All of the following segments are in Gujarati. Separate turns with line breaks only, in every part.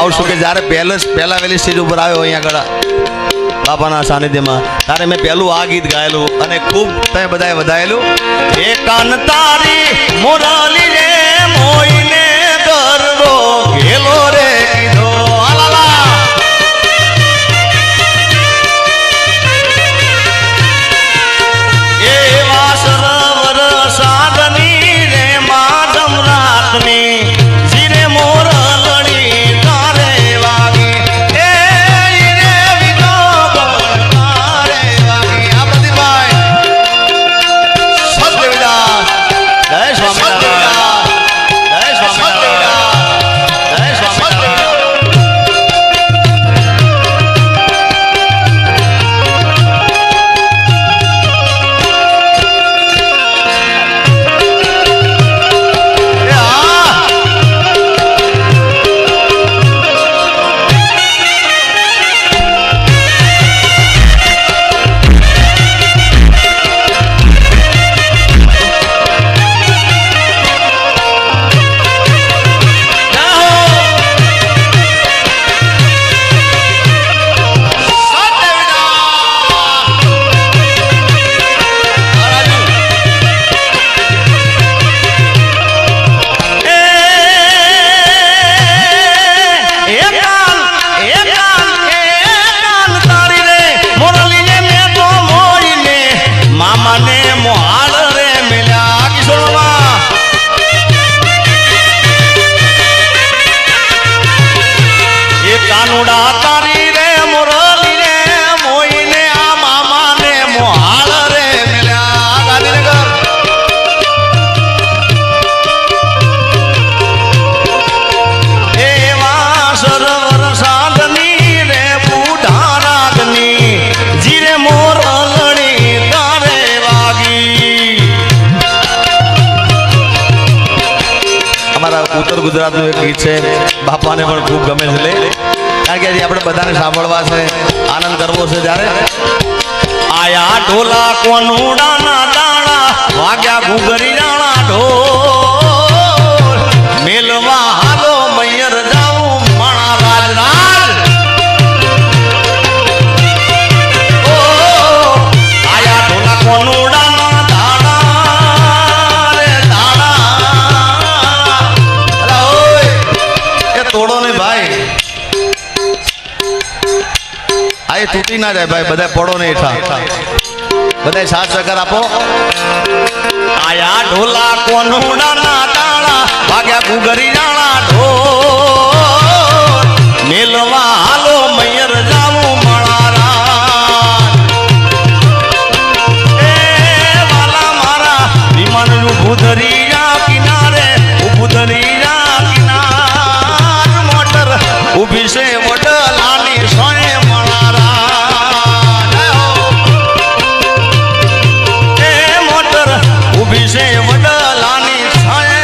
ગાઉં છું કે જ્યારે પહેલા વહેલી સ્ટેજ ઉપર આવ્યો અહીંયા આગળ બાપાના સાનિધ્યમાં ત્યારે મેં પહેલું આ ગીત ગાયેલું અને ખૂબ તમે બધાએ વધાયેલું એ કાન તારી મોરાલી રે મોઈને ગરડો ઘેલો રે કીધો આલાલા એ વાસરવર સાધની રે માધમ રાતની જીરે મોરલડી તારે વાગી એ રે વિનો તારે વાગી આ પ્રદીપભાઈ સદદેવદાસ જય સ્વામિનારાયણ જય સ્વામિનારાયણ જય સ્વામિનારાયણ ઉત્તર ગુજરાતનું એક ગીત છે બાપાને પણ ખૂબ ગમે છે કારણ કે આપણે બધાને સાંભળવા છે આનંદ કરવો છે જ્યારે આયા ઢોલા કોનુડાના દાણા વાગ્યા ઘૂઘરી જાણા ઢોલ મેલવા હાલો મૈયર જાઉં માણા રાજ રાજ ઓ આયા ઢોલા કોનુડાના દાણા રે દાણા તોડો ને ભાઈ આ એ તૂટી ના જાય ભાઈ બધા પડો ને હેઠા બધા સાથ સહકાર આપો આયા ઢોલા કોનુડાના તાળા વાગ્યા ઘૂઘરી જાણા ઢોલ મેલવા હાલો મૈયર જાવું માળારા એ વાલા મારા વિમાન ઊભું ધરી જા કિનારે ઊભું ધરી જા કિનાર મોટર ઊભી છે વડલાની સોને માળારા એ મોટર ઊભી છે વડલાની સોને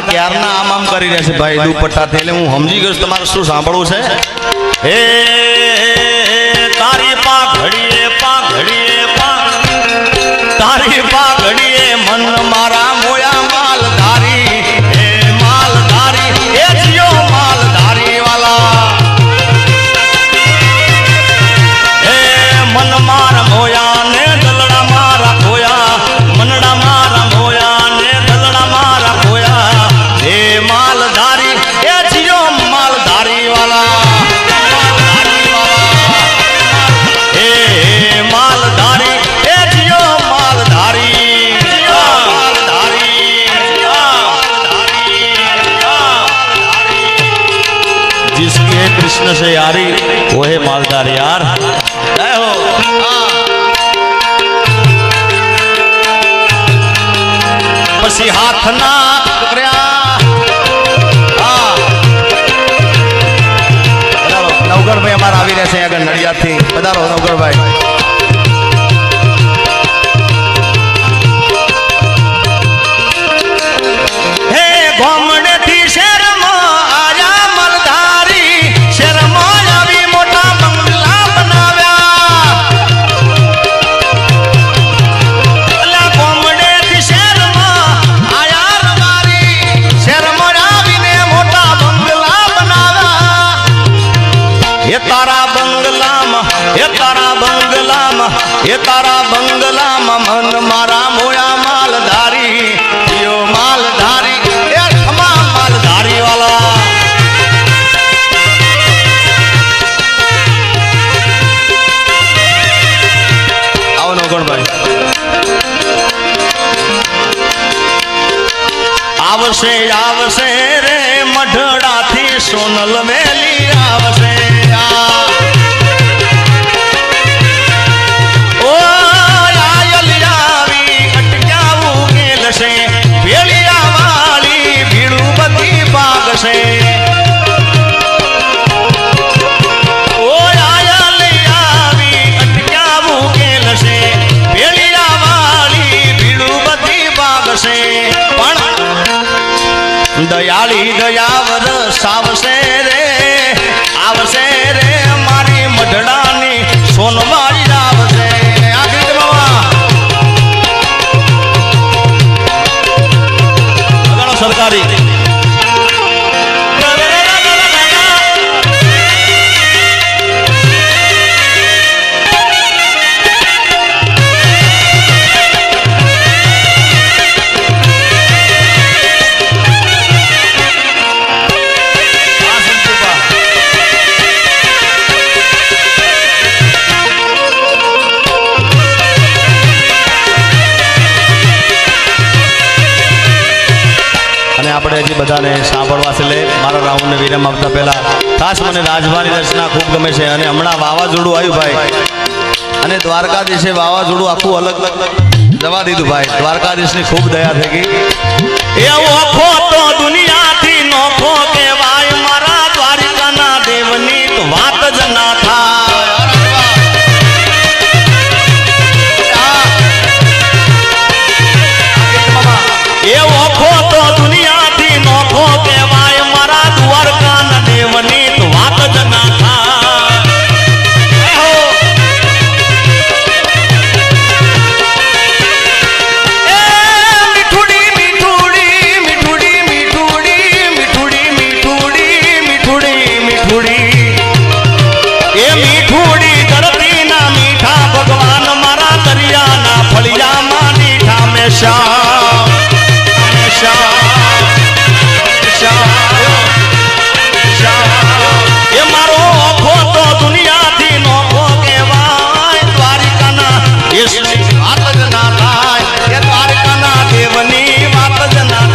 ક્યારના આમ કરી રહ્યા છે ભાઈ દુપટ્ટા એટલે હું સમજી ગયો તમારે શું સાંભળવું છે હે તારી પાઘડીએ તારી પાઘડીએ મન મારા મોયા માલધારી હે માલધારી એ જીઓ માલધારી વાલા હે મન મારા મોયા ને દલડા મારા ખોયા મનડા મારા મોયા ને દલડા મારા ખોયા હે માલધારી એ જીઓ માલધારી વાલા હે માલધારી એ જીઓ માલધારી जिसके कृष्ण से यारी वो है मालदार यार हो पसी हाथ ना નવગઢભાઈ અમારા આવી રહ્યા છે આગળ નડિયાદ થી પધારો નવગઢભાઈ હે ગોમડે થી શહેરમાં આયા મલધારી શહેરમાં આવી મોટા બંગલા બનાવ્યા આવશે આવશે રે મઢડાથી સોનલ વેલી આવશે ઓ આયલ આવી અટક્યાવું ગેલશે વેલિયા વાળી ભીડું બધી ભાગશે ઓ આયલ આવી અટક્યાવું ગેલશે વેલિયા વાળી ભીડું બધી ભાગશે દયાળી દયાવર સાવશે રે આવશે રે મારી મઢડાની સોનવાળી આવશે આ ગીત બાબા અગાડો સરકારી આપણે હજી બધાને સાંભળવા છે લે મારા રાઉન્ડને વિરામ આપતા પહેલા ખાસ મને રાજભાની રચના ખૂબ ગમે છે અને હમણાં વાવાઝોડું આવ્યું ભાઈ અને દ્વારકાધીશે વાવાઝોડું આખું અલગ જવા દીધું ભાઈ દ્વારકાધીશની ખૂબ દયા થઈ ગઈ એવો ખો તો દુનિયાથી નોખો કહેવાય મારા દ્વારિકાના દેવની તો વાત જ ના થાય એવો ખો તો દુનિયાથી નોખો કહેવાય મારા દ્વારકાના દેવની તો વાત જ ના થાય મીઠુડી મીઠુડી મીઠુડી મીઠુડી મીઠુડી મીઠુડી મીઠુડી મીઠુડી એ મીઠુડી ધરતીના મીઠા ભગવાન મારા દરિયાના ફળિયામાં મીઠા મેશા એ મારો ખોટો દુનિયાથી નોખો કહેવાય દ્વારિકાના દેશની વાત જ ના થાય એ દ્વારિકાના દેવની વાત જ ના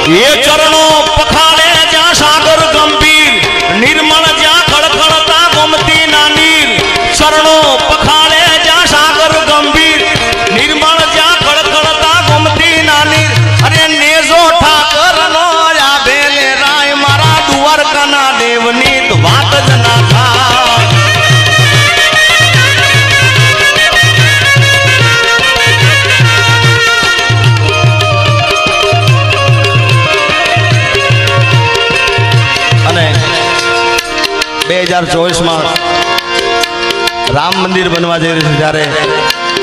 ये चरणों पखाड़े जा सागर गंभीर निर्मल जा खड़खड़ता गोमती ना नीर चरणों पखाड़े जा सागर गंभीर निर्मल जा खड़खड़ता गोमती ना नीर अरे नेजो ठाकर नो या बेले राय मारा द्वारकाना देवनी तो बात ज ना था અને 2024 રામ મંદિર બનવા જઈ રહ્યું છે ત્યારે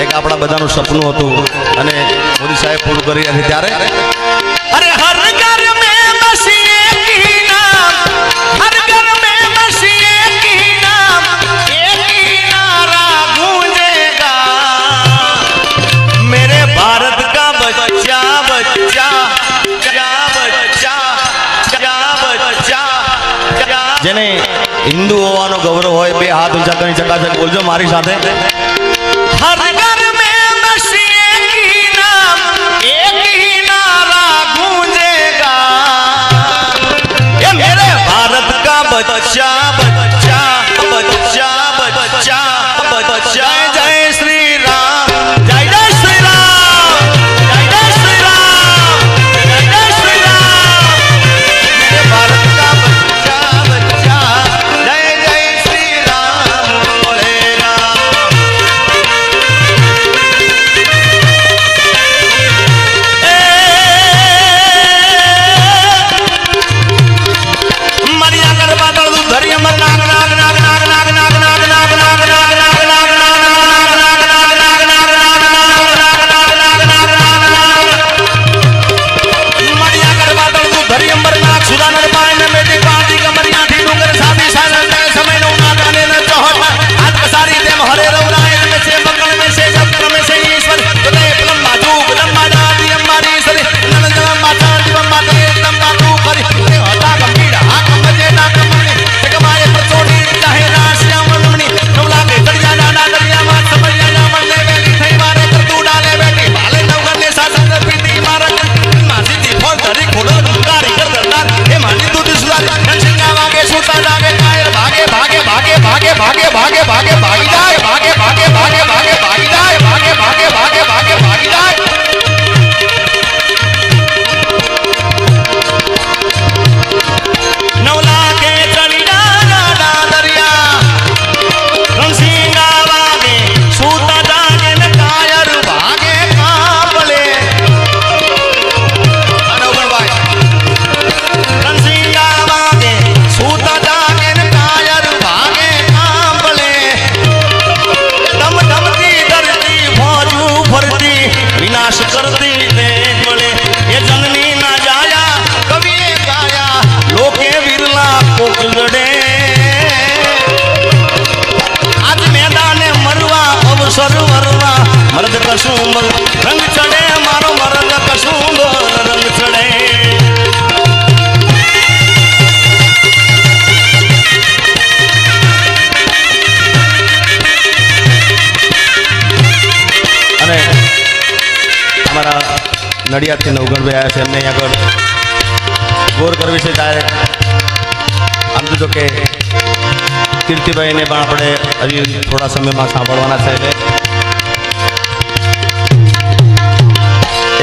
એક આપણા બધાનું સપનું હતું અને મોદી સાહેબ પૂરું કરી રહ્યા છે ત્યારે અરે હર ઘર મે બસીએ કી નામ હર ઘર મે બસીએ કી નામ એક ही नारा गूंजेगा मेरे भारत का बच्चा बच्चा જેને હિન્દુ હોવાનો ગૌરવ હોય બે હાથ ઊંચા કરી ચકાચક બોલજો મારી સાથે હર ઘર મેં બસીએ કી નામ એક ही नारा गूंजेगा ये मेरे भारत का बच्चा बच्चा बच्चा बच्चा बच्चा जय श्री राम जय जय श्री राम जय जय श्री राम जय जय श्री राम मेरे भारत का ધરી અમર નાગના નડિયાદથી નવગણભાઈ આવ્યા છે એમને અહીં આગળ ગોર કરવી છે ત્યારે આમ તો જો કે કીર્તિભાઈને પણ આપણે હજી થોડા સમયમાં સાંભળવાના છે એટલે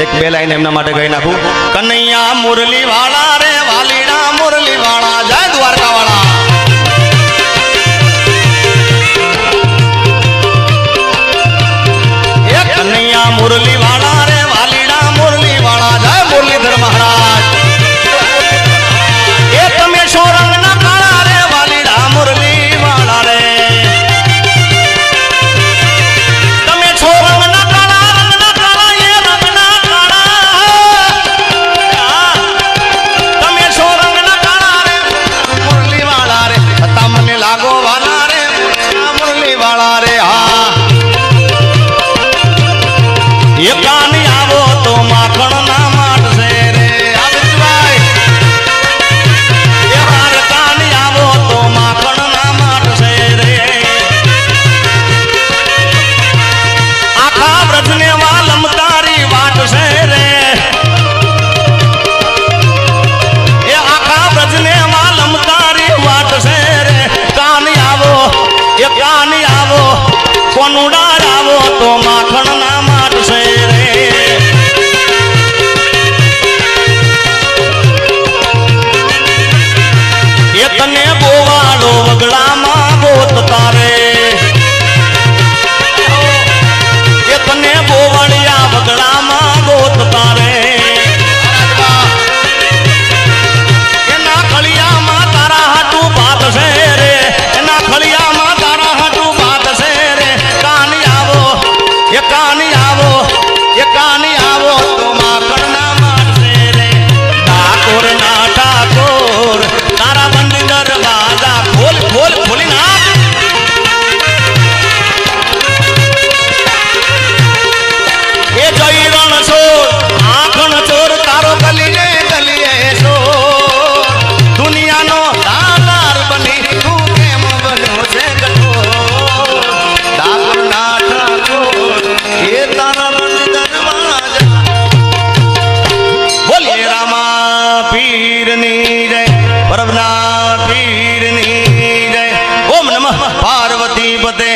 એક બે લાઈન એમના માટે ગાઈ નાખું. કનૈયા મુરલી વાળા રે વાલીડા મુરલી વાળા જય દ્વારકા વાળા. કનૈયા મુરલી વાળા રે વાલીડા મુરલી વાળા જય મુરલીધર મહારાજ. એ તમે છો રંગના કાળા રે વાલીડા મુરલી વાળા રે. તમે છો રંગના કાળા એ રંગના કાળા. તમે છો રંગના કાળા રે મુરલી વાળા રે. તમને લાગો વાલા રે મુરલી વાળા રે. હા એ કાની આવો તો માખણ ના માટશે રે આબિદભાઈ. એ હાર કાની આવો તો માખણ ના માટશે રે. આખા વ્રજને વાલમ તારી વાટશે રે. એ આખા વ્રજને વાલમ તારી વાટશે રે. કાની આવો એ કાની આવો કોનુડા આવો તો માખણ ના માટશે રે. એ તને બોવાડો વગડામાં ગોત તારે. એ તને બોવળિયા વગડામાં ગોત તારે. એના ખળિયામાં તારા હાટું ભાત છે રે. એના ખળિયામાં તારા હાટું ભાત છે રે. કાની આવો એ કાની આવો એ કાની આવો તો માખણ ના માટશે રે. ઠાકોર ના ઠાકોર તારા બંધ દરવાજા ખોલ ખોલ ખોલી નાખ. એ જઈ રણ છોડ આખણ ચોર તારો ગલીએ ગલીએ છોડ. દુનિયાનો દાતાર બની તું કેમ બન્યો છે કઠોર. ઠાકોર ના ઠાકોર એ તારા બંધ દરવાજા. બોલીએ રામા પીરની જય પરમના પીરની જય. ઓમ નમઃ પાર્વતી પતે.